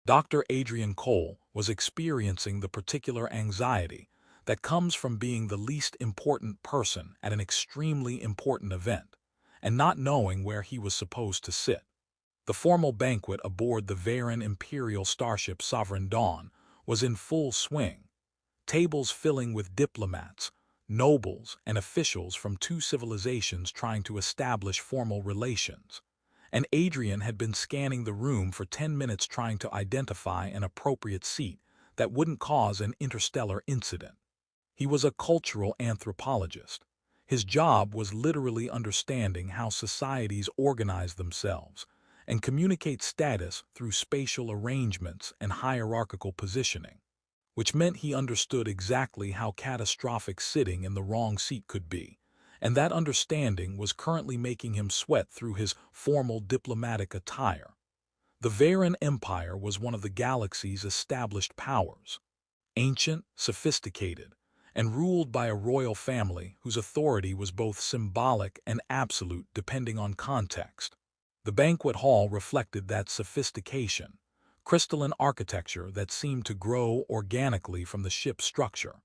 Dr. Adrian Cole was experiencing the particular anxiety that comes from being the least important person at an extremely important event and not knowing where he was supposed to sit. The formal banquet aboard the Veyran Imperial starship Sovereign Dawn was in full swing, tables filling with diplomats, nobles, and officials from two civilizations trying to establish formal relations. And Adrian had been scanning the room for 10 minutes trying to identify an appropriate seat that wouldn't cause an interstellar incident. He was a cultural anthropologist. His job was literally understanding how societies organize themselves and communicate status through spatial arrangements and hierarchical positioning, which meant he understood exactly how catastrophic sitting in the wrong seat could be, and that understanding was currently making him sweat through his formal diplomatic attire. The Veyran Empire was one of the galaxy's established powers, ancient, sophisticated, and ruled by a royal family whose authority was both symbolic and absolute depending on context. The banquet hall reflected that sophistication, crystalline architecture that seemed to grow organically from the ship's structure,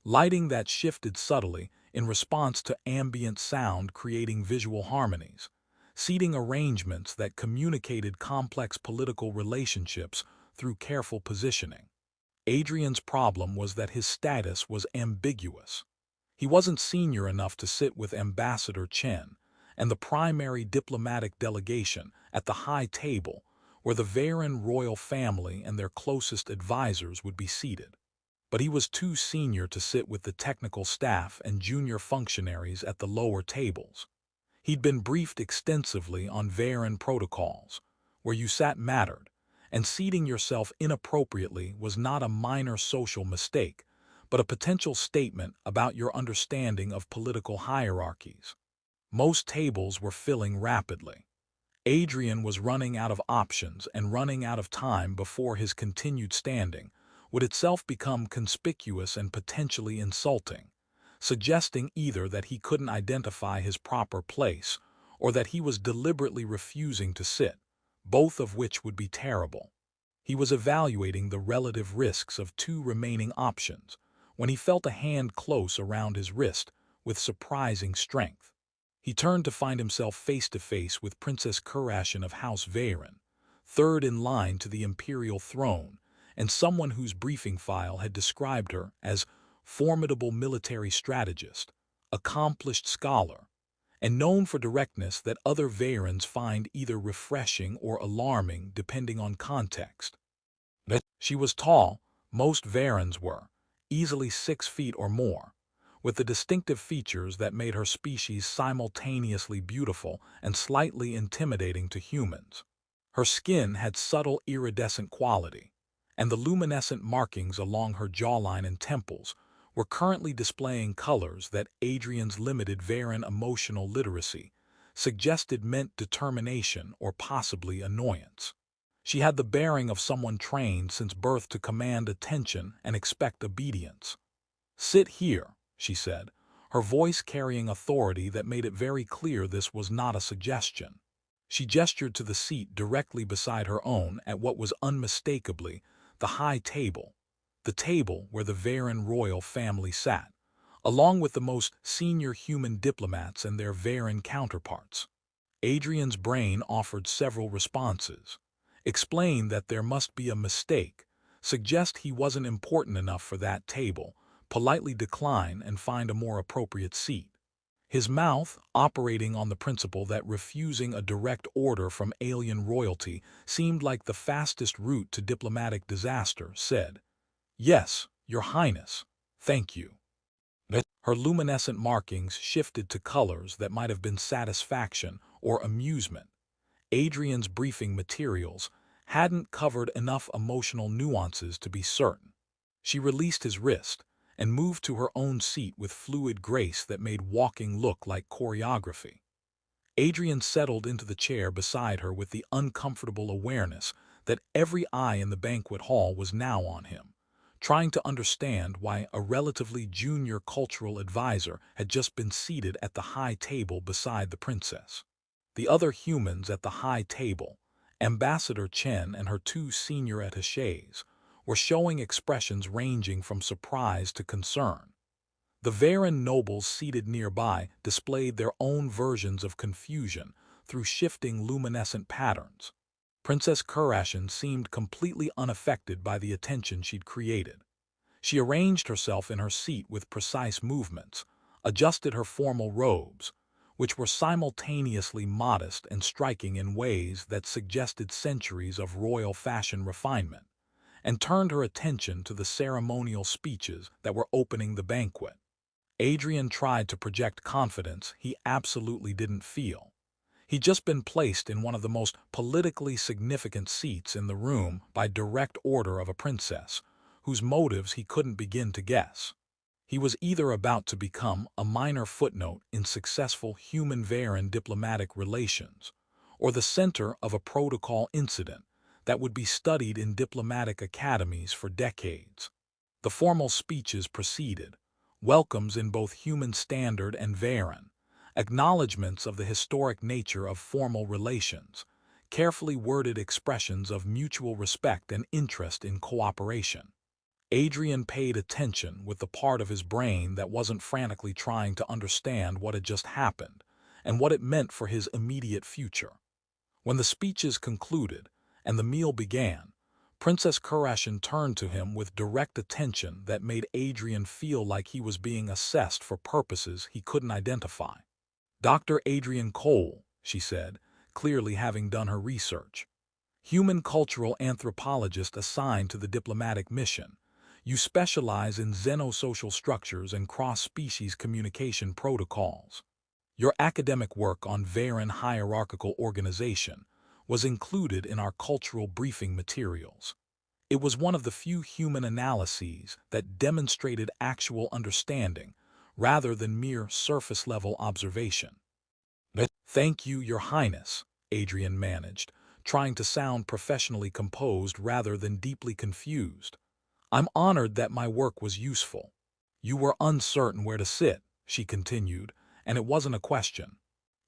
lighting that shifted subtly in response to ambient sound creating visual harmonies, seating arrangements that communicated complex political relationships through careful positioning. Adrian's problem was that his status was ambiguous. He wasn't senior enough to sit with Ambassador Chen and the primary diplomatic delegation at the high table where the Veyran royal family and their closest advisors would be seated. But he was too senior to sit with the technical staff and junior functionaries at the lower tables. He'd been briefed extensively on Veyran protocols, where you sat mattered, and seating yourself inappropriately was not a minor social mistake, but a potential statement about your understanding of political hierarchies. Most tables were filling rapidly. Adrian was running out of options and running out of time before his continued standing would itself become conspicuous and potentially insulting, suggesting either that he couldn't identify his proper place or that he was deliberately refusing to sit, both of which would be terrible. He was evaluating the relative risks of two remaining options when he felt a hand close around his wrist with surprising strength. He turned to find himself face-to-face with Princess Kurashin of House Veyran, third in line to the imperial throne, and someone whose briefing file had described her as formidable military strategist, accomplished scholar, and known for directness that other Veyrans find either refreshing or alarming depending on context. She was tall, most Veyrans were, easily 6 feet or more, with the distinctive features that made her species simultaneously beautiful and slightly intimidating to humans. Her skin had subtle iridescent quality, and the luminescent markings along her jawline and temples were currently displaying colors that Adrian's limited Veyran emotional literacy suggested meant determination or possibly annoyance. She had the bearing of someone trained since birth to command attention and expect obedience. "Sit here," she said, her voice carrying authority that made it very clear this was not a suggestion. She gestured to the seat directly beside her own at what was unmistakably the high table, the table where the Veyran royal family sat, along with the most senior human diplomats and their Veyran counterparts. Adrian's brain offered several responses, explained that there must be a mistake, suggest he wasn't important enough for that table, politely decline and find a more appropriate seat. His mouth, operating on the principle that refusing a direct order from alien royalty seemed like the fastest route to diplomatic disaster, said, "Yes, Your Highness, thank you." Her luminescent markings shifted to colors that might have been satisfaction or amusement. Adrian's briefing materials hadn't covered enough emotional nuances to be certain. She released his wrist and moved to her own seat with fluid grace that made walking look like choreography. Adrian settled into the chair beside her with the uncomfortable awareness that every eye in the banquet hall was now on him, trying to understand why a relatively junior cultural advisor had just been seated at the high table beside the princess. The other humans at the high table, Ambassador Chen and her two senior attachés were showing expressions ranging from surprise to concern. The Veyran nobles seated nearby displayed their own versions of confusion through shifting luminescent patterns. Princess Kurashin seemed completely unaffected by the attention she'd created. She arranged herself in her seat with precise movements, adjusted her formal robes, which were simultaneously modest and striking in ways that suggested centuries of royal fashion refinement, and turned her attention to the ceremonial speeches that were opening the banquet. Adrian tried to project confidence he absolutely didn't feel. He'd just been placed in one of the most politically significant seats in the room by direct order of a princess, whose motives he couldn't begin to guess. He was either about to become a minor footnote in successful human-Veyran diplomatic relations, or the center of a protocol incident that would be studied in diplomatic academies for decades. The formal speeches proceeded, welcomes in both human standard and Veyran, acknowledgments of the historic nature of formal relations, carefully worded expressions of mutual respect and interest in cooperation. Adrian paid attention with the part of his brain that wasn't frantically trying to understand what had just happened and what it meant for his immediate future. When the speeches concluded and the meal began, Princess Kurashin turned to him with direct attention that made Adrian feel like he was being assessed for purposes he couldn't identify. "Dr. Adrian Cole," she said, clearly having done her research. "Human cultural anthropologist assigned to the diplomatic mission. You specialize in xenosocial structures and cross-species communication protocols. Your academic work on Veyran hierarchical organization was included in our cultural briefing materials. It was one of the few human analyses that demonstrated actual understanding rather than mere surface-level observation." "Thank you, Your Highness," Adrian managed, trying to sound professionally composed rather than deeply confused. "I'm honored that my work was useful." "You were uncertain where to sit," she continued, "and it wasn't a question.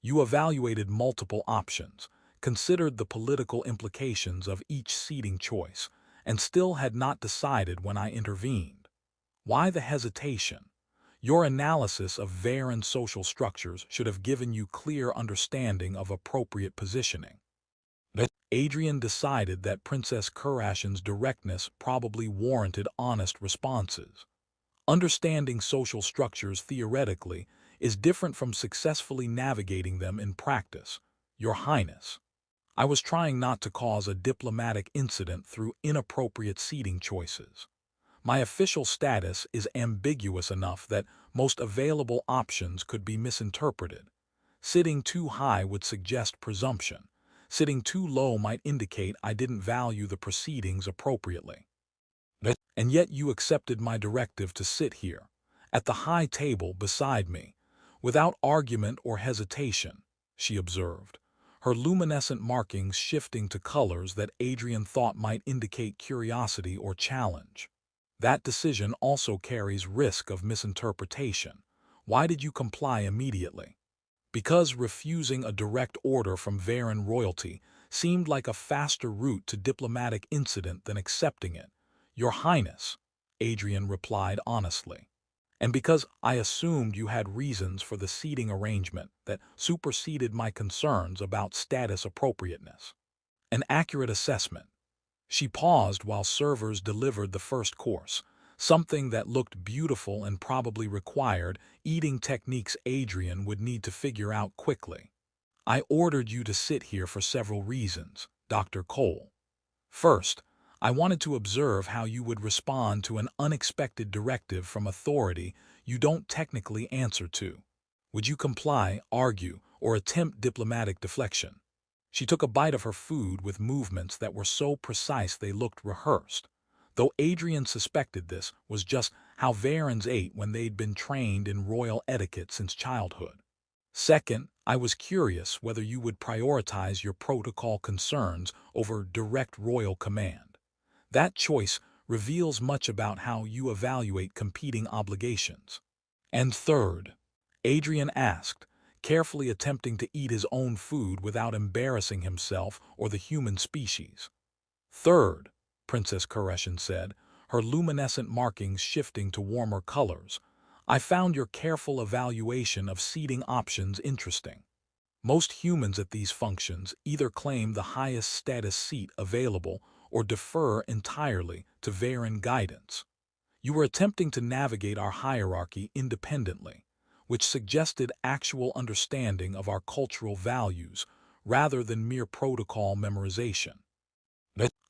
You evaluated multiple options, considered the political implications of each seating choice, and still had not decided when I intervened. Why the hesitation? Your analysis of Veyran social structures should have given you clear understanding of appropriate positioning." Adrian decided that Princess Kurashin's directness probably warranted honest responses. Understanding social structures theoretically is different from successfully navigating them in practice, Your Highness. I was trying not to cause a diplomatic incident through inappropriate seating choices. My official status is ambiguous enough that most available options could be misinterpreted. Sitting too high would suggest presumption. Sitting too low might indicate I didn't value the proceedings appropriately. And yet you accepted my directive to sit here, at the high table beside me, without argument or hesitation," she observed, her luminescent markings shifting to colors that Adrian thought might indicate curiosity or challenge. "That decision also carries risk of misinterpretation. Why did you comply immediately?" "Because refusing a direct order from Veyran royalty seemed like a faster route to diplomatic incident than accepting it, Your Highness," Adrian replied honestly. "And because I assumed you had reasons for the seating arrangement that superseded my concerns about status appropriateness. An accurate assessment." She paused while servers delivered the first course, something that looked beautiful and probably required eating techniques Adrian would need to figure out quickly. "I ordered you to sit here for several reasons, Dr. Cole. First, I wanted to observe how you would respond to an unexpected directive from authority you don't technically answer to. Would you comply, argue, or attempt diplomatic deflection?" She took a bite of her food with movements that were so precise they looked rehearsed, though Adrian suspected this was just how Veyrans ate when they'd been trained in royal etiquette since childhood. "Second, I was curious whether you would prioritize your protocol concerns over direct royal command. That choice reveals much about how you evaluate competing obligations." "And third," Adrian asked, carefully attempting to eat his own food without embarrassing himself or the human species. Third, Princess Kureshin said, her luminescent markings shifting to warmer colors, I found your careful evaluation of seating options interesting. Most humans at these functions either claim the highest status seat available or defer entirely to Veyran guidance. You were attempting to navigate our hierarchy independently, which suggested actual understanding of our cultural values rather than mere protocol memorization.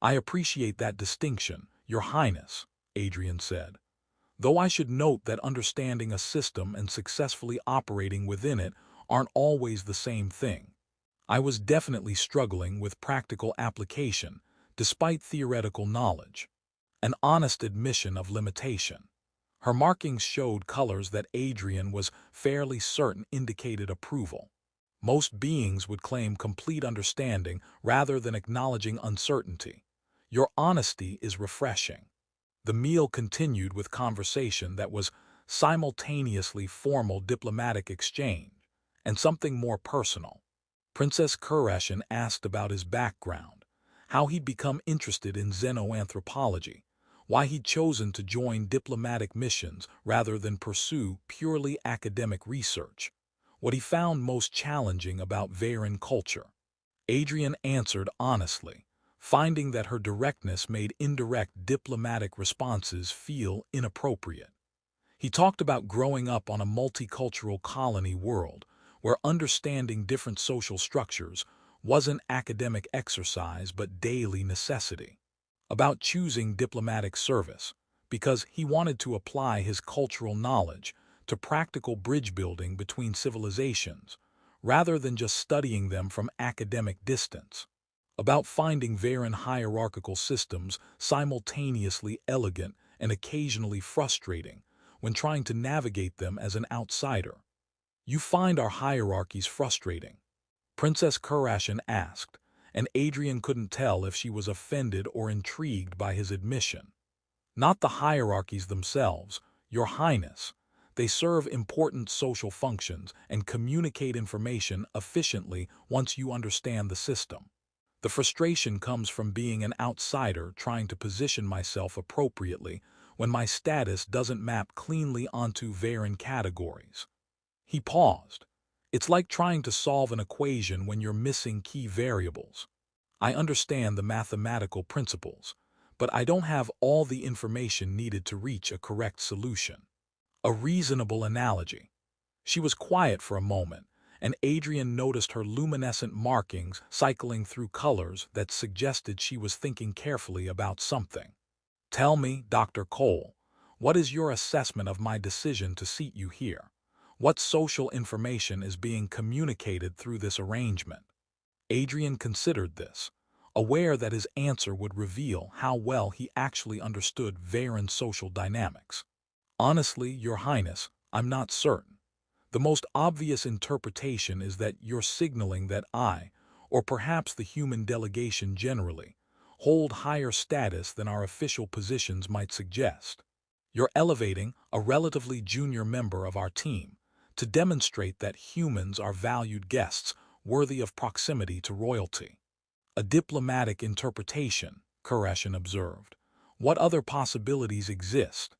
I appreciate that distinction, Your Highness, Adrian said. Though I should note that understanding a system and successfully operating within it aren't always the same thing. I was definitely struggling with practical application, despite theoretical knowledge. An honest admission of limitation. Her markings showed colors that Adrian was fairly certain indicated approval. Most beings would claim complete understanding rather than acknowledging uncertainty. Your honesty is refreshing. The meal continued with conversation that was simultaneously formal diplomatic exchange and something more personal. Princess Kureshin asked about his background, how he'd become interested in xenoanthropology, why he'd chosen to join diplomatic missions rather than pursue purely academic research, what he found most challenging about Veyran culture. Adrian answered honestly, finding that her directness made indirect diplomatic responses feel inappropriate. He talked about growing up on a multicultural colony world, where understanding different social structures wasn't academic exercise but daily necessity. About choosing diplomatic service, because he wanted to apply his cultural knowledge to practical bridge building between civilizations, rather than just studying them from academic distance. About finding Veyran hierarchical systems simultaneously elegant and occasionally frustrating when trying to navigate them as an outsider. You find our hierarchies frustrating? Princess Kureshin asked, and Adrian couldn't tell if she was offended or intrigued by his admission. Not the hierarchies themselves, Your Highness. They serve important social functions and communicate information efficiently once you understand the system. The frustration comes from being an outsider trying to position myself appropriately when my status doesn't map cleanly onto Veyran categories. He paused. It's like trying to solve an equation when you're missing key variables. I understand the mathematical principles, but I don't have all the information needed to reach a correct solution. A reasonable analogy. She was quiet for a moment, and Adrian noticed her luminescent markings cycling through colors that suggested she was thinking carefully about something. Tell me, Dr. Cole, what is your assessment of my decision to seat you here? What social information is being communicated through this arrangement? Adrian considered this, aware that his answer would reveal how well he actually understood Veyran's social dynamics. Honestly, Your Highness, I'm not certain. The most obvious interpretation is that you're signaling that I, or perhaps the human delegation generally, hold higher status than our official positions might suggest. You're elevating a relatively junior member of our team to demonstrate that humans are valued guests worthy of proximity to royalty. A diplomatic interpretation, Kureshin observed. What other possibilities exist?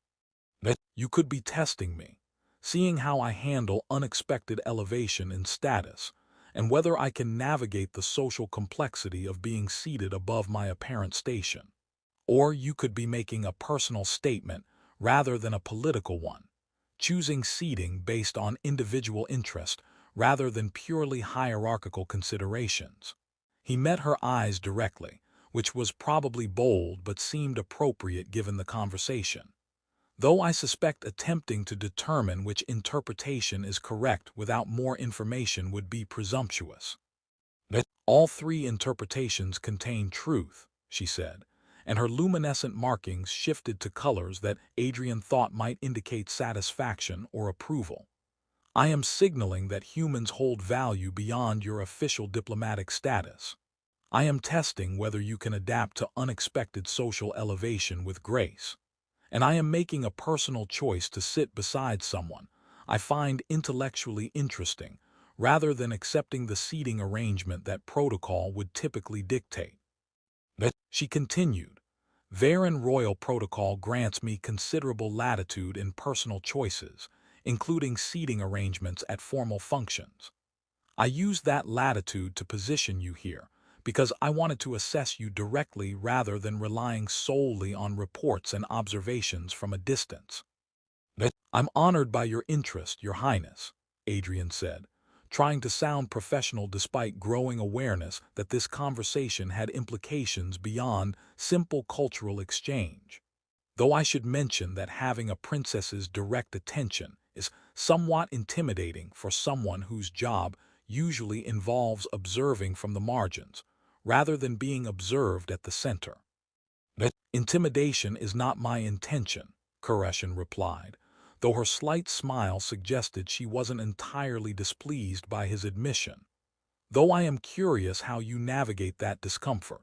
That you could be testing me, seeing how I handle unexpected elevation in status, and whether I can navigate the social complexity of being seated above my apparent station. Or you could be making a personal statement rather than a political one, choosing seating based on individual interest rather than purely hierarchical considerations. He met her eyes directly, which was probably bold but seemed appropriate given the conversation. Though I suspect attempting to determine which interpretation is correct without more information would be presumptuous. All three interpretations contain truth, she said, and her luminescent markings shifted to colors that Adrian thought might indicate satisfaction or approval. I am signaling that humans hold value beyond your official diplomatic status. I am testing whether you can adapt to unexpected social elevation with grace. And I am making a personal choice to sit beside someone I find intellectually interesting rather than accepting the seating arrangement that protocol would typically dictate. She continued, Veyran royal protocol grants me considerable latitude in personal choices, including seating arrangements at formal functions. I used that latitude to position you here because I wanted to assess you directly rather than relying solely on reports and observations from a distance. I'm honored by your interest, Your Highness, Adrian said, trying to sound professional despite growing awareness that this conversation had implications beyond simple cultural exchange. Though I should mention that having a princess's direct attention is somewhat intimidating for someone whose job usually involves observing from the margins, rather than being observed at the center. Intimidation is not my intention, Qureshi replied, though her slight smile suggested she wasn't entirely displeased by his admission. Though I am curious how you navigate that discomfort.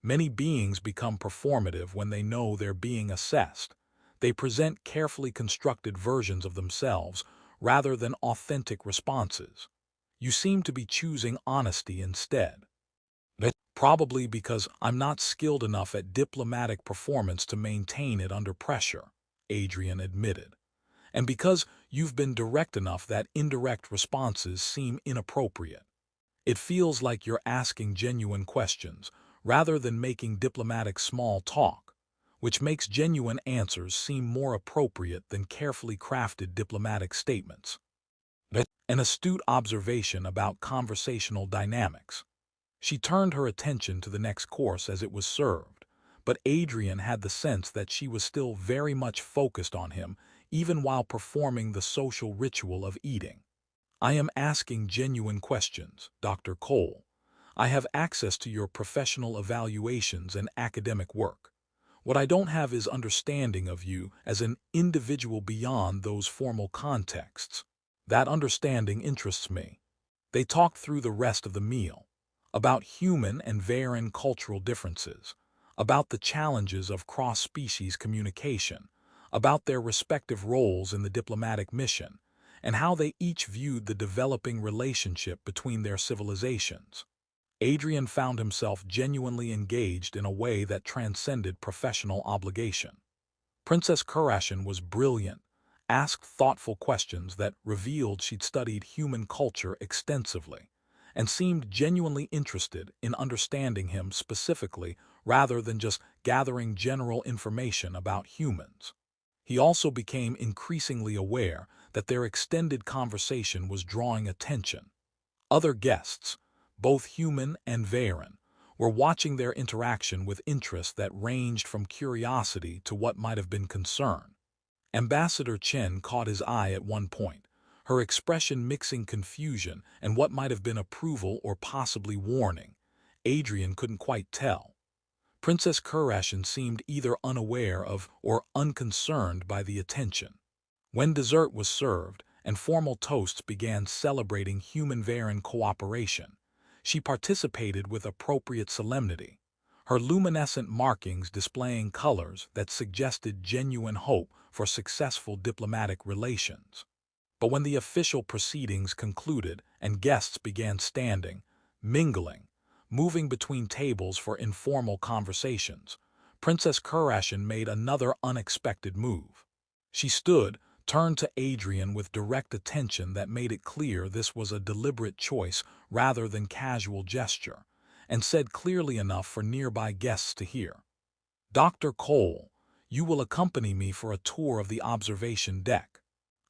Many beings become performative when they know they're being assessed. They present carefully constructed versions of themselves rather than authentic responses. You seem to be choosing honesty instead. Probably because I'm not skilled enough at diplomatic performance to maintain it under pressure, Adrian admitted. And because you've been direct enough that indirect responses seem inappropriate. It feels like you're asking genuine questions rather than making diplomatic small talk, which makes genuine answers seem more appropriate than carefully crafted diplomatic statements. An astute observation about conversational dynamics. She turned her attention to the next course as it was served, but Adrian had the sense that she was still very much focused on him, even while performing the social ritual of eating. I am asking genuine questions, Dr. Cole. I have access to your professional evaluations and academic work. What I don't have is understanding of you as an individual beyond those formal contexts. That understanding interests me. They talked through the rest of the meal, about human and Veyran cultural differences, about the challenges of cross-species communication, about their respective roles in the diplomatic mission, and how they each viewed the developing relationship between their civilizations. Adrian found himself genuinely engaged in a way that transcended professional obligation. Princess Qureshi was brilliant, asked thoughtful questions that revealed she'd studied human culture extensively, and seemed genuinely interested in understanding him specifically rather than just gathering general information about humans. He also became increasingly aware that their extended conversation was drawing attention. Other guests, both human and Veyran, were watching their interaction with interest that ranged from curiosity to what might have been concern. Ambassador Chen caught his eye at one point, her expression mixing confusion and what might have been approval or possibly warning. Adrian couldn't quite tell. Princess Qureshi seemed either unaware of or unconcerned by the attention. When dessert was served and formal toasts began celebrating human-Veyran cooperation, she participated with appropriate solemnity, her luminescent markings displaying colors that suggested genuine hope for successful diplomatic relations. But when the official proceedings concluded and guests began standing, mingling, moving between tables for informal conversations, Princess Qureshi made another unexpected move. She stood, turned to Adrian with direct attention that made it clear this was a deliberate choice rather than casual gesture, and said clearly enough for nearby guests to hear. Dr. Cole, you will accompany me for a tour of the observation deck.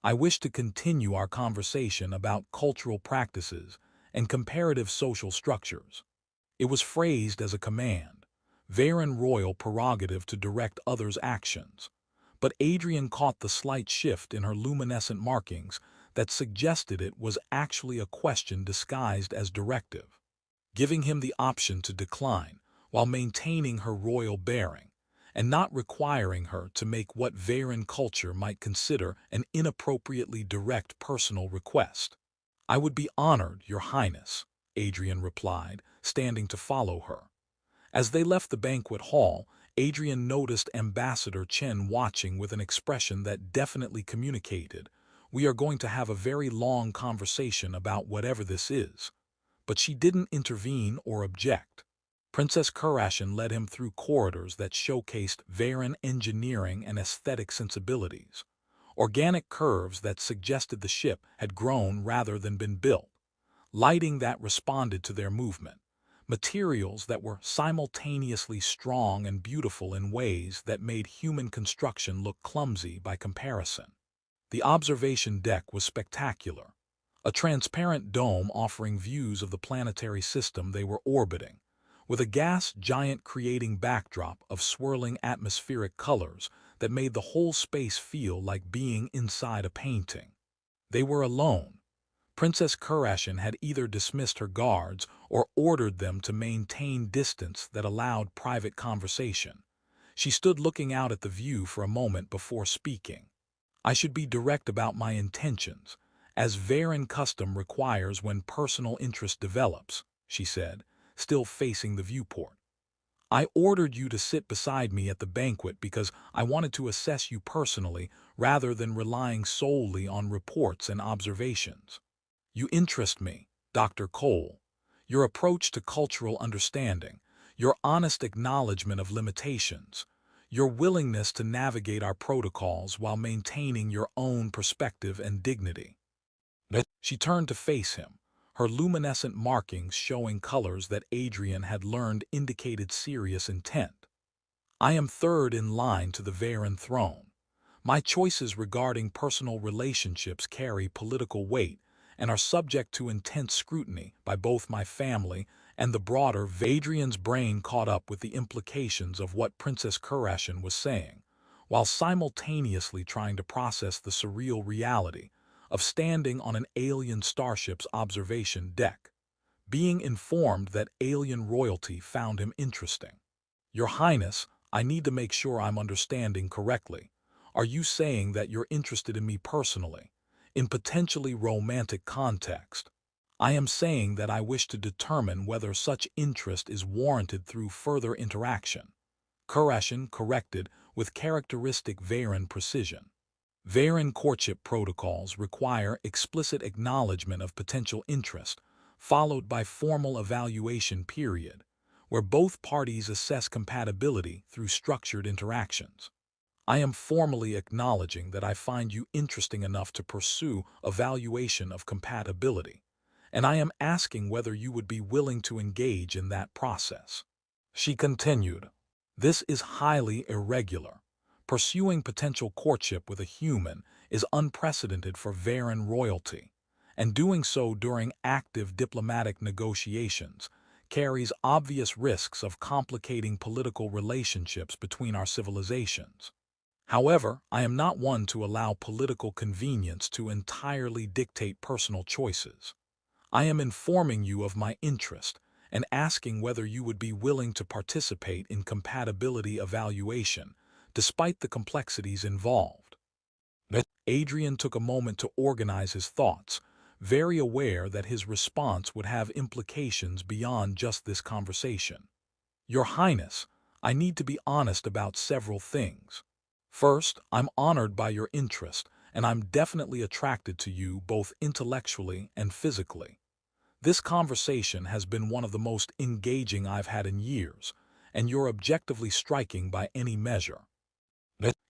I wish to continue our conversation about cultural practices and comparative social structures. It was phrased as a command, Veyran royal prerogative to direct others' actions. But Adrian caught the slight shift in her luminescent markings that suggested it was actually a question disguised as directive, giving him the option to decline while maintaining her royal bearing and not requiring her to make what Veyran culture might consider an inappropriately direct personal request. I would be honored, Your Highness, Adrian replied, standing to follow her. As they left the banquet hall, Adrian noticed Ambassador Chen watching with an expression that definitely communicated, We are going to have a very long conversation about whatever this is." But she didn't intervene or object. Princess Kurashin led him through corridors that showcased Veyran engineering and aesthetic sensibilities, organic curves that suggested the ship had grown rather than been built, lighting that responded to their movement, materials that were simultaneously strong and beautiful in ways that made human construction look clumsy by comparison. The observation deck was spectacular, a transparent dome offering views of the planetary system they were orbiting, with a gas giant creating backdrop of swirling atmospheric colors that made the whole space feel like being inside a painting. They were alone. Princess Kurashin had either dismissed her guards or ordered them to maintain distance that allowed private conversation. She stood looking out at the view for a moment before speaking. "I should be direct about my intentions, as Veyran custom requires when personal interest develops," she said, still facing the viewport. "I ordered you to sit beside me at the banquet because I wanted to assess you personally rather than relying solely on reports and observations. You interest me, Dr. Cole. Your approach to cultural understanding, your honest acknowledgement of limitations, your willingness to navigate our protocols while maintaining your own perspective and dignity." She turned to face him, her luminescent markings showing colors that Adrian had learned indicated serious intent. "I am third in line to the Veyran throne. My choices regarding personal relationships carry political weight and are subject to intense scrutiny by both my family and the broader." Adrian's brain caught up with the implications of what Princess Kurashin was saying, while simultaneously trying to process the surreal reality of standing on an alien starship's observation deck, being informed that alien royalty found him interesting. "Your Highness, I need to make sure I'm understanding correctly. Are you saying that you're interested in me personally, in potentially romantic context?" "I am saying that I wish to determine whether such interest is warranted through further interaction," Kurashin corrected with characteristic Veyran precision. Veyran courtship protocols require explicit acknowledgement of potential interest, followed by formal evaluation period, where both parties assess compatibility through structured interactions. "I am formally acknowledging that I find you interesting enough to pursue evaluation of compatibility, and I am asking whether you would be willing to engage in that process," she continued. "This is highly irregular. Pursuing potential courtship with a human is unprecedented for Veyran royalty, and doing so during active diplomatic negotiations carries obvious risks of complicating political relationships between our civilizations. However, I am not one to allow political convenience to entirely dictate personal choices. I am informing you of my interest and asking whether you would be willing to participate in compatibility evaluation, despite the complexities involved." Adrian took a moment to organize his thoughts, very aware that his response would have implications beyond just this conversation. "Your Highness, I need to be honest about several things. First, I'm honored by your interest, and I'm definitely attracted to you both intellectually and physically. This conversation has been one of the most engaging I've had in years, and you're objectively striking by any measure."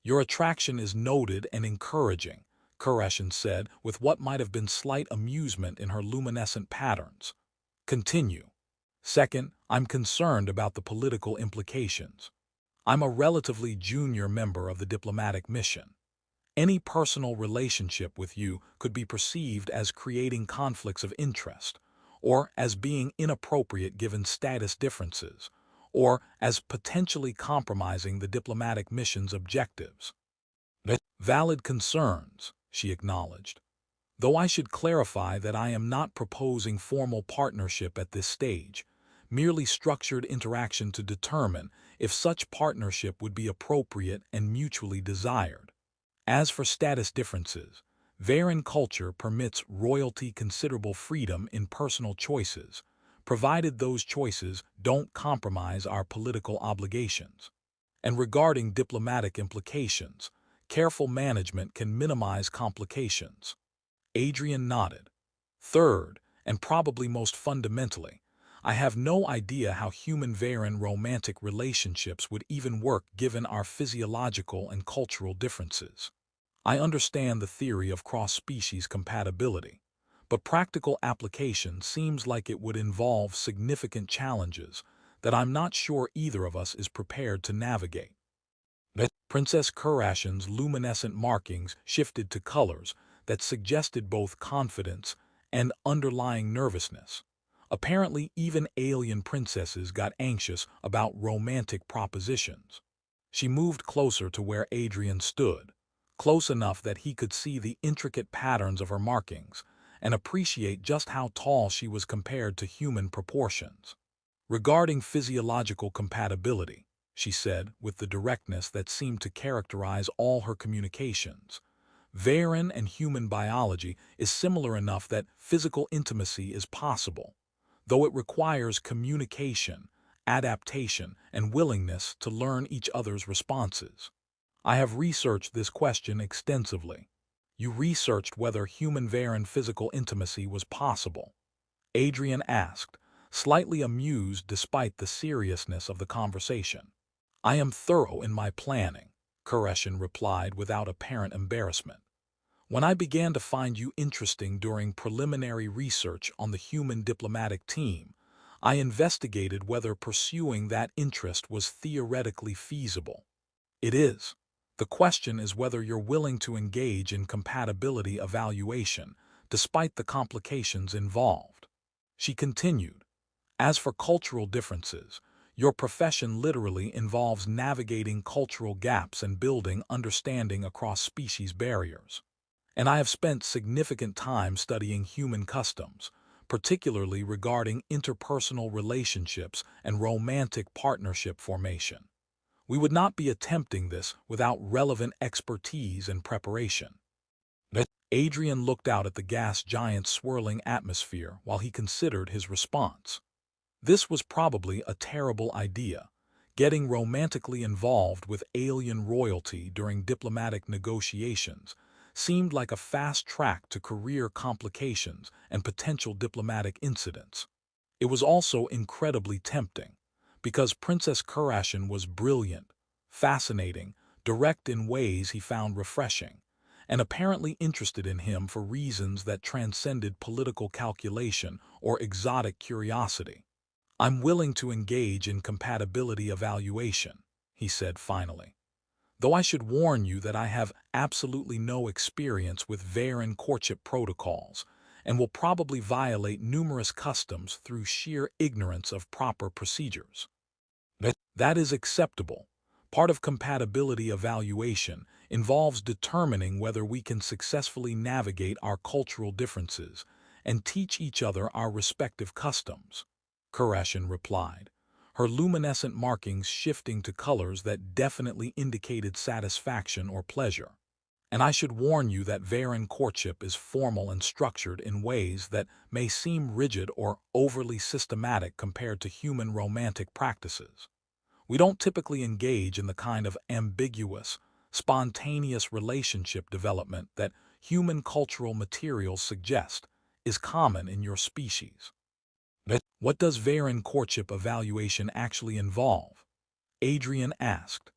"Your attraction is noted and encouraging," Kurashin said with what might have been slight amusement in her luminescent patterns. "Continue." "Second, I'm concerned about the political implications. I'm a relatively junior member of the diplomatic mission. Any personal relationship with you could be perceived as creating conflicts of interest, or as being inappropriate given status differences, or as potentially compromising the diplomatic mission's objectives." "Valid concerns," she acknowledged, "though I should clarify that I am not proposing formal partnership at this stage, merely structured interaction to determine if such partnership would be appropriate and mutually desired. As for status differences, Veyran culture permits royalty considerable freedom in personal choices, provided those choices don't compromise our political obligations. And regarding diplomatic implications, Careful management can minimize complications. Adrian nodded. Third, and probably most fundamentally, I have no idea how human-Veyran romantic relationships would even work given our physiological and cultural differences. I understand the theory of cross-species compatibility, but practical application seems like it would involve significant challenges that I'm not sure either of us is prepared to navigate. Princess Kurashin's luminescent markings shifted to colors that suggested both confidence and underlying nervousness. Apparently, even alien princesses got anxious about romantic propositions. She moved closer to where Adrian stood, close enough that he could see the intricate patterns of her markings and appreciate just how tall she was compared to human proportions. Regarding physiological compatibility, she said with the directness that seemed to characterize all her communications, Veyran and human biology is similar enough that physical intimacy is possible, though it requires communication, adaptation, and willingness to learn each other's responses. I have researched this question extensively. You researched whether human-Veyran physical intimacy was possible? Adrian asked, slightly amused despite the seriousness of the conversation. I am thorough in my planning, Kurashin replied without apparent embarrassment. When I began to find you interesting during preliminary research on the human diplomatic team, I investigated whether pursuing that interest was theoretically feasible. It is. The question is whether you're willing to engage in compatibility evaluation, despite the complications involved. She continued, as for cultural differences, your profession literally involves navigating cultural gaps and building understanding across species barriers. And I have spent significant time studying human customs, particularly regarding interpersonal relationships and romantic partnership formation. We would not be attempting this without relevant expertise and preparation. Adrian looked out at the gas giant's swirling atmosphere while he considered his response. This was probably a terrible idea. Getting romantically involved with alien royalty during diplomatic negotiations seemed like a fast track to career complications and potential diplomatic incidents. It was also incredibly tempting, because Princess Kurashin was brilliant, fascinating, direct in ways he found refreshing, and apparently interested in him for reasons that transcended political calculation or exotic curiosity. I'm willing to engage in compatibility evaluation, he said finally. Though I should warn you that I have absolutely no experience with Veyran courtship protocols and will probably violate numerous customs through sheer ignorance of proper procedures. That is acceptable. Part of compatibility evaluation involves determining whether we can successfully navigate our cultural differences and teach each other our respective customs, Kurashin replied, her luminescent markings shifting to colors that definitely indicated satisfaction or pleasure. And I should warn you that Veyran courtship is formal and structured in ways that may seem rigid or overly systematic compared to human romantic practices. We don't typically engage in the kind of ambiguous, spontaneous relationship development that human cultural materials suggest is common in your species. What does Veyran courtship evaluation actually involve? Adrian asked.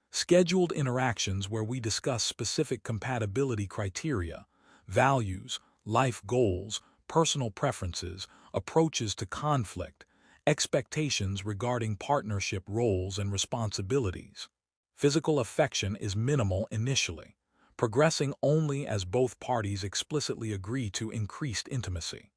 Scheduled interactions where we discuss specific compatibility criteria, values, life goals, personal preferences, approaches to conflict, expectations regarding partnership roles and responsibilities. Physical affection is minimal initially, progressing only as both parties explicitly agree to increased intimacy.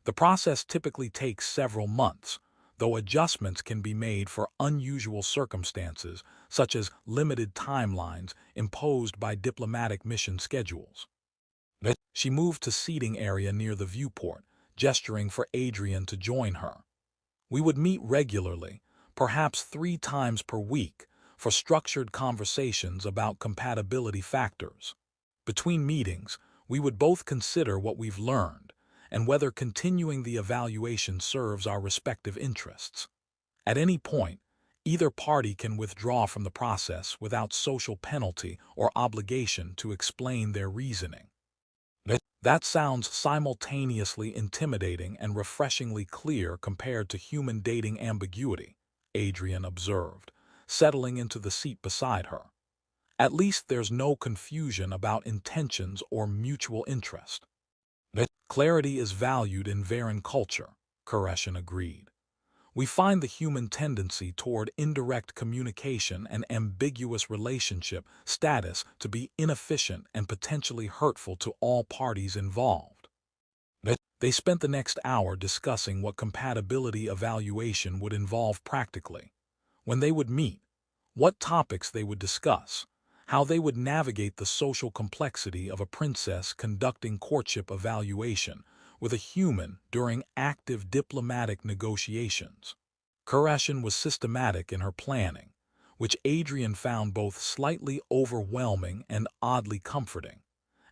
The process typically takes several months, though adjustments can be made for unusual circumstances, such as limited timelines imposed by diplomatic mission schedules. She moved to seating area near the viewport, gesturing for Adrian to join her. We would meet regularly, perhaps 3 times per week, for structured conversations about compatibility factors. Between meetings, we would both consider what we've learned and whether continuing the evaluation serves our respective interests. At any point, Either party can withdraw from the process without social penalty or obligation to explain their reasoning. That sounds simultaneously intimidating and refreshingly clear compared to human dating ambiguity, Adrian observed, settling into the seat beside her. At least there's no confusion about intentions or mutual interest. Clarity is valued in Veyran culture, Koreshan agreed. We find the human tendency toward indirect communication and ambiguous relationship status to be inefficient and potentially hurtful to all parties involved. They spent the next hour discussing what compatibility evaluation would involve practically, when they would meet, what topics they would discuss, how they would navigate the social complexity of a princess conducting courtship evaluation with a human during active diplomatic negotiations. Koreshan was systematic in her planning, which Adrian found both slightly overwhelming and oddly comforting.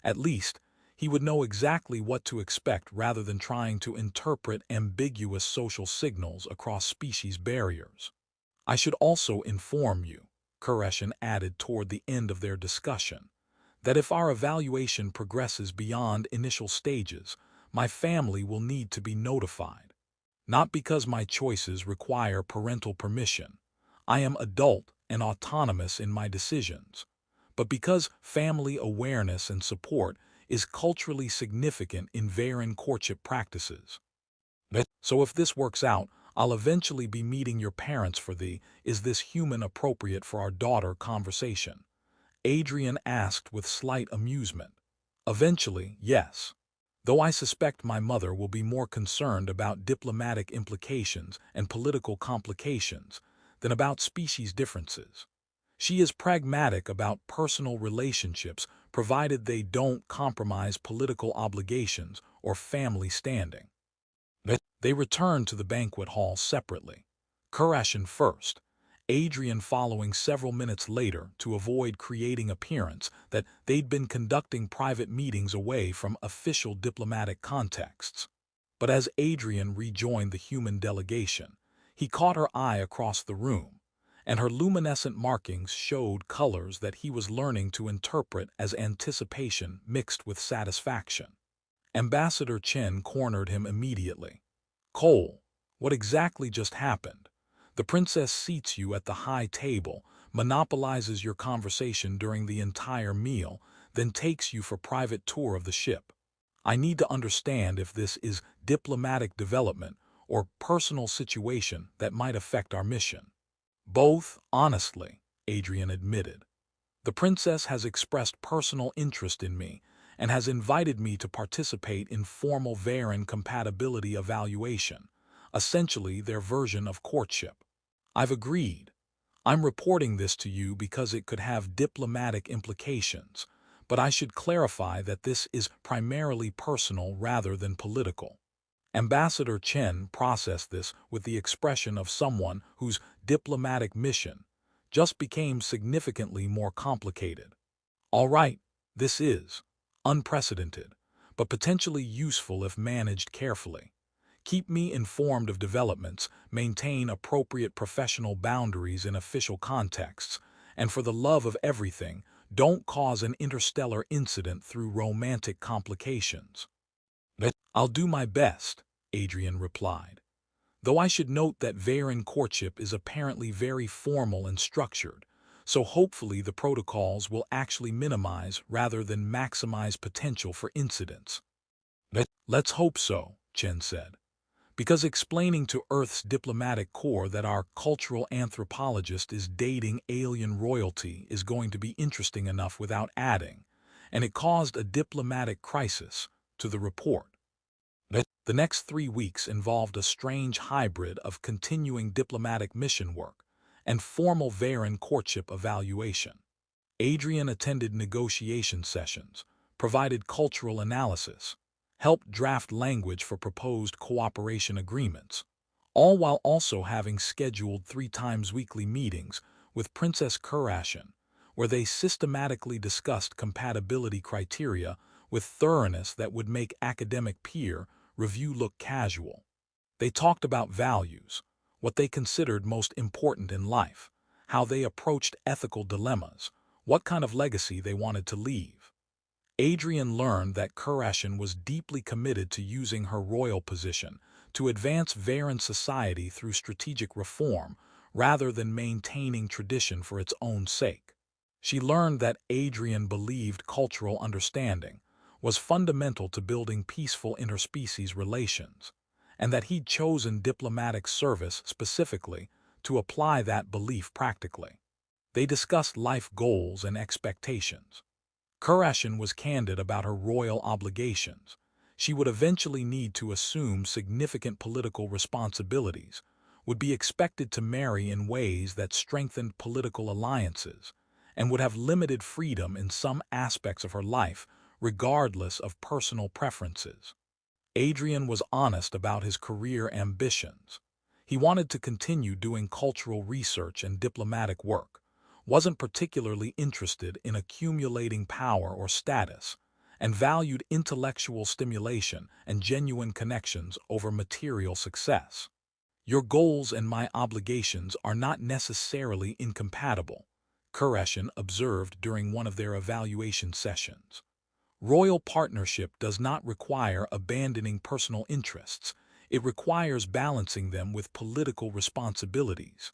At least, he would know exactly what to expect rather than trying to interpret ambiguous social signals across species barriers. I should also inform you, Koreshan added toward the end of their discussion, that if our evaluation progresses beyond initial stages, my family will need to be notified. Not because my choices require parental permission. I am adult and autonomous in my decisions, but because family awareness and support is culturally significant in Veyran courtship practices. So if this works out, I'll eventually be meeting your parents for the "is this human appropriate for our daughter" conversation. Adrian asked with slight amusement. Eventually, yes. Though I suspect my mother will be more concerned about diplomatic implications and political complications than about species differences. She is pragmatic about personal relationships provided they don't compromise political obligations or family standing. They returned to the banquet hall separately. Koreshan first, Adrian following several minutes later to avoid creating appearance that they'd been conducting private meetings away from official diplomatic contexts. But as Adrian rejoined the human delegation, he caught her eye across the room, and her luminescent markings showed colors that he was learning to interpret as anticipation mixed with satisfaction. Ambassador Chen cornered him immediately. "Cole, what exactly just happened? The princess seats you at the high table, monopolizes your conversation during the entire meal, then takes you for private tour of the ship. I need to understand if this is diplomatic development or personal situation that might affect our mission." "Both, honestly," Adrian admitted. "The princess has expressed personal interest in me and has invited me to participate in formal Veyran compatibility evaluation, essentially their version of courtship. I've agreed. I'm reporting this to you because it could have diplomatic implications, but I should clarify that this is primarily personal rather than political." Ambassador Chen processed this with the expression of someone whose diplomatic mission just became significantly more complicated. "All right, this is unprecedented, but potentially useful if managed carefully. Keep me informed of developments, maintain appropriate professional boundaries in official contexts, and for the love of everything, don't cause an interstellar incident through romantic complications." "I'll do my best," Adrian replied. "Though I should note that Veyran courtship is apparently very formal and structured, so hopefully the protocols will actually minimize rather than maximize potential for incidents." "Let's hope so," Chen said. "Because explaining to Earth's diplomatic corps that our cultural anthropologist is dating alien royalty is going to be interesting enough without adding, and it caused a diplomatic crisis," to the report. The next 3 weeks involved a strange hybrid of continuing diplomatic mission work and formal Veyran courtship evaluation. Adrian attended negotiation sessions, provided cultural analysis, helped draft language for proposed cooperation agreements, all while also having scheduled 3 times weekly meetings with Princess Koreshan, where they systematically discussed compatibility criteria with thoroughness that would make academic peer review look casual. They talked about values, what they considered most important in life, how they approached ethical dilemmas, what kind of legacy they wanted to leave. Adrian learned that Kurashin was deeply committed to using her royal position to advance Veyran society through strategic reform rather than maintaining tradition for its own sake. She learned that Adrian believed cultural understanding was fundamental to building peaceful interspecies relations, and that he'd chosen diplomatic service specifically to apply that belief practically. They discussed life goals and expectations. Kurashin was candid about her royal obligations. She would eventually need to assume significant political responsibilities, would be expected to marry in ways that strengthened political alliances, and would have limited freedom in some aspects of her life, regardless of personal preferences. Adrian was honest about his career ambitions. He wanted to continue doing cultural research and diplomatic work, wasn't particularly interested in accumulating power or status, and valued intellectual stimulation and genuine connections over material success. Your goals and my obligations are not necessarily incompatible, Kurashin observed during one of their evaluation sessions. Royal partnership does not require abandoning personal interests. It requires balancing them with political responsibilities.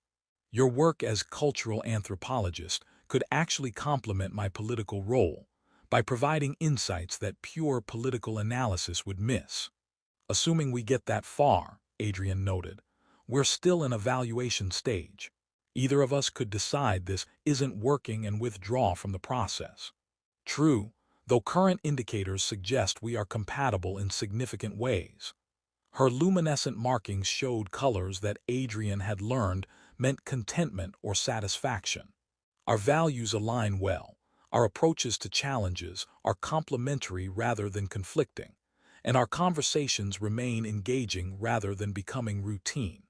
Your work as cultural anthropologist could actually complement my political role by providing insights that pure political analysis would miss. Assuming we get that far, Adrian noted, we're still in evaluation stage. Either of us could decide this isn't working and withdraw from the process. True, though current indicators suggest we are compatible in significant ways. Her luminescent markings showed colors that Adrian had learned meant contentment or satisfaction. Our values align well. Our approaches to challenges are complementary rather than conflicting, and our conversations remain engaging rather than becoming routine.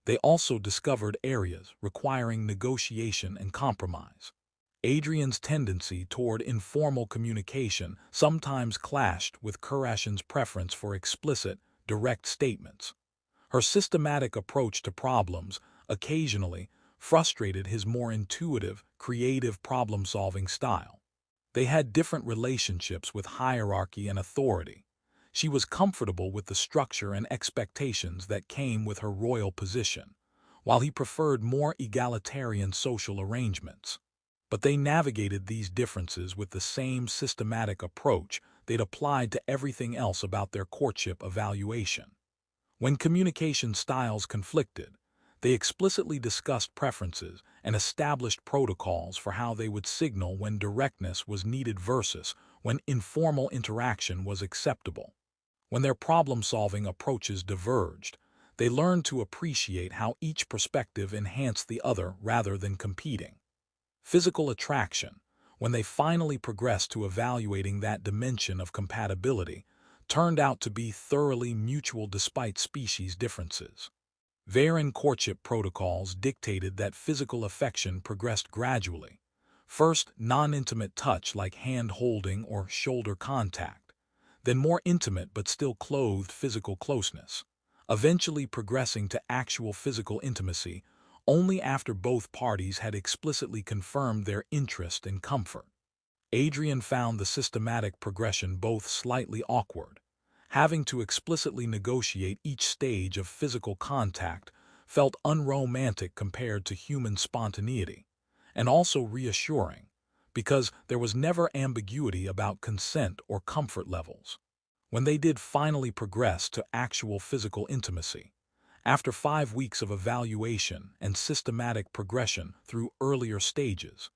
They also discovered areas requiring negotiation and compromise. Adrian's tendency toward informal communication sometimes clashed with Kurashin's preference for explicit, direct statements. Her systematic approach to problems occasionally frustrated his more intuitive, creative problem-solving style. They had different relationships with hierarchy and authority. She was comfortable with the structure and expectations that came with her royal position, while he preferred more egalitarian social arrangements. But they navigated these differences with the same systematic approach they'd applied to everything else about their courtship evaluation. When communication styles conflicted, they explicitly discussed preferences and established protocols for how they would signal when directness was needed versus when informal interaction was acceptable. When their problem-solving approaches diverged, they learned to appreciate how each perspective enhanced the other rather than competing. Physical attraction, when they finally progressed to evaluating that dimension of compatibility, turned out to be thoroughly mutual despite species differences. Veyran courtship protocols dictated that physical affection progressed gradually. First, non-intimate touch like hand-holding or shoulder contact, then more intimate but still clothed physical closeness, eventually progressing to actual physical intimacy only after both parties had explicitly confirmed their interest and comfort. Adrian found the systematic progression both slightly awkward. Having to explicitly negotiate each stage of physical contact felt unromantic compared to human spontaneity, and also reassuring, because there was never ambiguity about consent or comfort levels. When they did finally progress to actual physical intimacy, after 5 weeks of evaluation and systematic progression through earlier stages,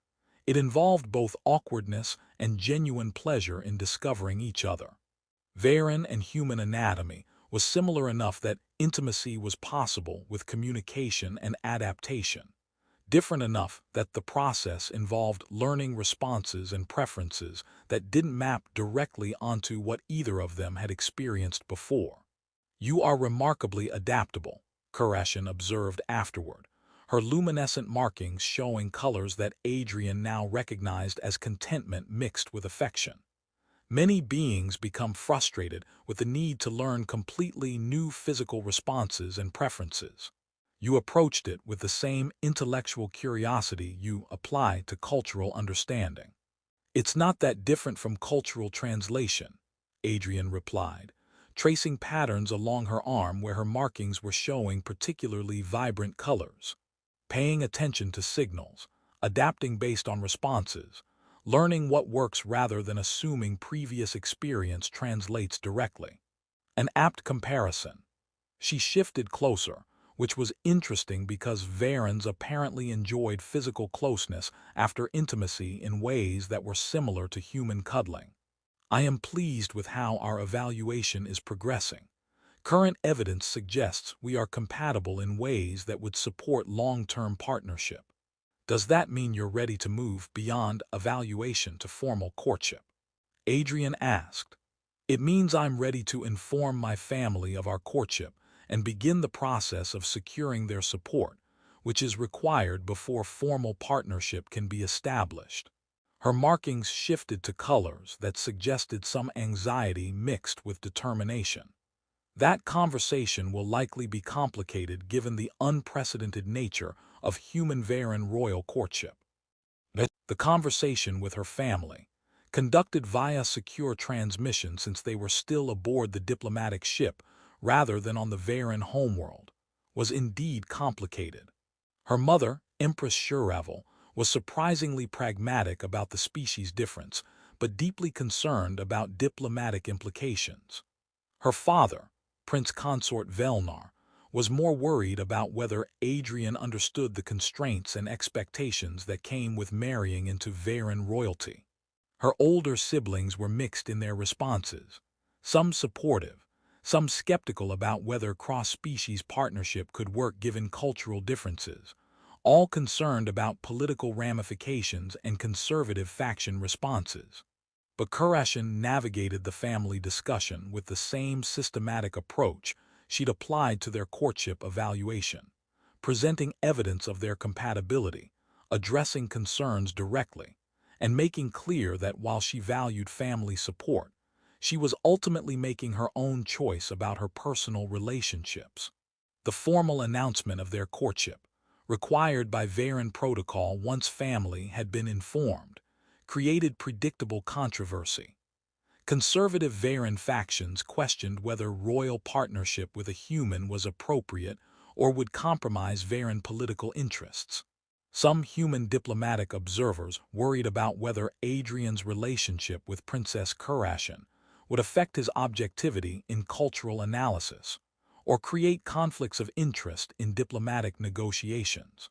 it involved both awkwardness and genuine pleasure in discovering each other. Veyran and human anatomy was similar enough that intimacy was possible with communication and adaptation, different enough that the process involved learning responses and preferences that didn't map directly onto what either of them had experienced before. You are remarkably adaptable, Kurashin observed afterward, her luminescent markings showing colors that Adrian now recognized as contentment mixed with affection. Many beings become frustrated with the need to learn completely new physical responses and preferences. You approached it with the same intellectual curiosity you apply to cultural understanding. It's not that different from cultural translation, Adrian replied, tracing patterns along her arm where her markings were showing particularly vibrant colors. Paying attention to signals, adapting based on responses, learning what works rather than assuming previous experience translates directly. An apt comparison. She shifted closer, which was interesting because Veyran's apparently enjoyed physical closeness after intimacy in ways that were similar to human cuddling. I am pleased with how our evaluation is progressing. Current evidence suggests we are compatible in ways that would support long-term partnership. Does that mean you're ready to move beyond evaluation to formal courtship? Adrian asked. It means I'm ready to inform my family of our courtship and begin the process of securing their support, which is required before formal partnership can be established. Her markings shifted to colors that suggested some anxiety mixed with determination. That conversation will likely be complicated given the unprecedented nature of human Veyran royal courtship. The conversation with her family, conducted via secure transmission since they were still aboard the diplomatic ship rather than on the Veyran homeworld, was indeed complicated. Her mother, Empress Shuravel, was surprisingly pragmatic about the species difference, but deeply concerned about diplomatic implications. Her father, Prince Consort Velnar, was more worried about whether Adrian understood the constraints and expectations that came with marrying into Veyran royalty. Her older siblings were mixed in their responses, some supportive, some skeptical about whether cross-species partnership could work given cultural differences, all concerned about political ramifications and conservative faction responses. But Kurashin navigated the family discussion with the same systematic approach she'd applied to their courtship evaluation, presenting evidence of their compatibility, addressing concerns directly, and making clear that while she valued family support, she was ultimately making her own choice about her personal relationships. The formal announcement of their courtship, required by Veyran protocol once family had been informed, created predictable controversy. Conservative Veyran factions questioned whether royal partnership with a human was appropriate or would compromise Veyran political interests. Some human diplomatic observers worried about whether Adrian's relationship with Princess Kurashin would affect his objectivity in cultural analysis or create conflicts of interest in diplomatic negotiations.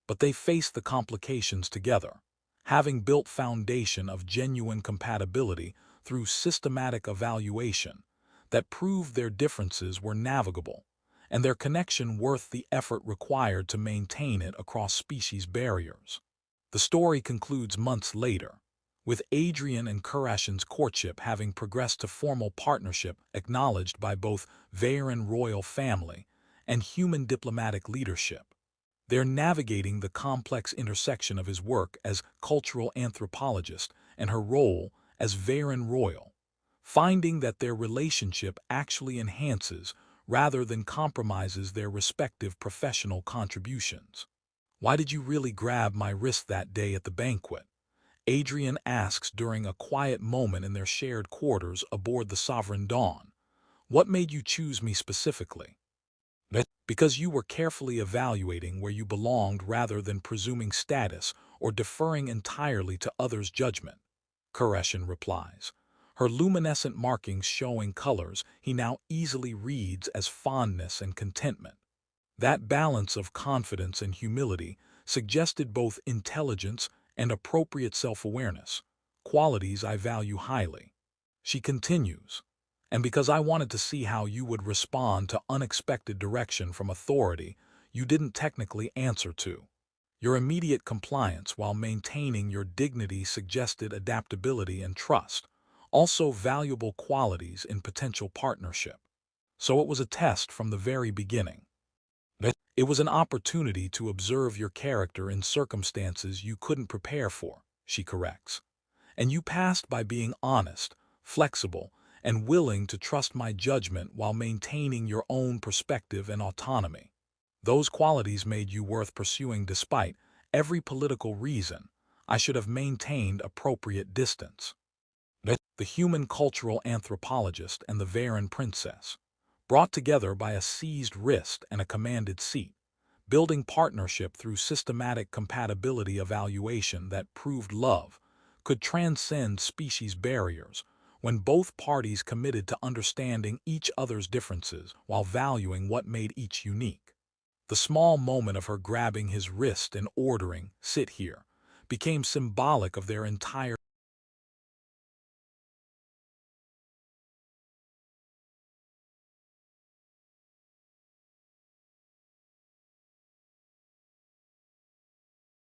But they faced the complications together, having built foundation of genuine compatibility through systematic evaluation that proved their differences were navigable and their connection worth the effort required to maintain it across species barriers. The story concludes months later, with Adrian and Kurashin's courtship having progressed to formal partnership acknowledged by both Veyran royal family and human diplomatic leadership. They're navigating the complex intersection of his work as cultural anthropologist and her role as Veyran royal, finding that their relationship actually enhances rather than compromises their respective professional contributions. Why did you really grab my wrist that day at the banquet? Adrian asks during a quiet moment in their shared quarters aboard the Sovereign Dawn. What made you choose me specifically? Because you were carefully evaluating where you belonged rather than presuming status or deferring entirely to others' judgment, Kurashin replies, her luminescent markings showing colors he now easily reads as fondness and contentment. That balance of confidence and humility suggested both intelligence and appropriate self-awareness, qualities I value highly. She continues, and because I wanted to see how you would respond to unexpected direction from authority you didn't technically answer to. Your immediate compliance while maintaining your dignity suggested adaptability and trust, also valuable qualities in potential partnership. So it was a test from the very beginning. It was an opportunity to observe your character in circumstances you couldn't prepare for, she corrects. And you passed by being honest, flexible, and willing to trust my judgment while maintaining your own perspective and autonomy. Those qualities made you worth pursuing despite every political reason. I should have maintained appropriate distance. The human cultural anthropologist and the Veyran princess, brought together by a seized wrist and a commanded seat, building partnership through systematic compatibility evaluation that proved love could transcend species barriers when both parties committed to understanding each other's differences while valuing what made each unique. The small moment of her grabbing his wrist and ordering, "Sit here," became symbolic of their entire